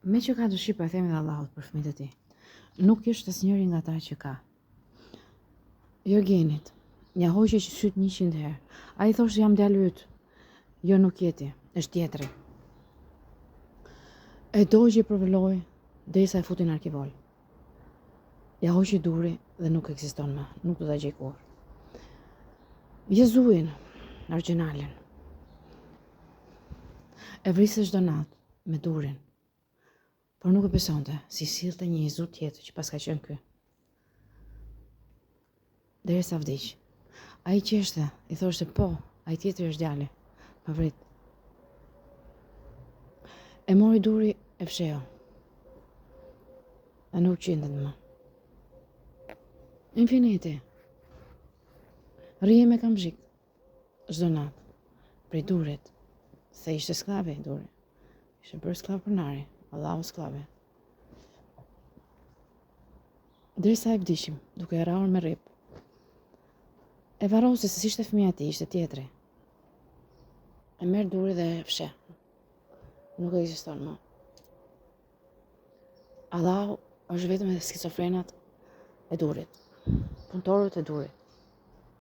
Me që ka dëshirë për e themi dhe Allahut për fëmijët e tij. Nuk është asnjëri nga ata që ka. Jorgenit, ja hoqe që syt 100 herë. Ai thoshte jam djalë yt. Jo nuk jeti, është tjetri. E dogji provëlloi derisa e futi në arkivol. Ja hoqi duri dhe nuk ekziston më, nuk do ta gjej kurrë. Jezuin, origjinalin. E vrisë çdo natë me durin. Por nuk e besonte si sillte një Jezu tjetër që pas ka qenë ky. Derisa vdiq. Ai qeshte, i thoshte po, ai tjetri është djali. Më vrit. E mori duri e fsheu. E nuk qindet më. Infiniti. Rije me kamzhik. Çdo natë. Prej durit. Se ishte sklave i duri. Ishte bërë sklav pronari. Allahu sklave. Derisa e vdiqim, duke e rrahur me rrip. E varrosi se ishte fëmia e tij, ishte tjetri. E merr duri dhe e fsheh. Nuk ekziston më. Allahu është vetëm e skizofrenat e durit. Punëtorët e durit.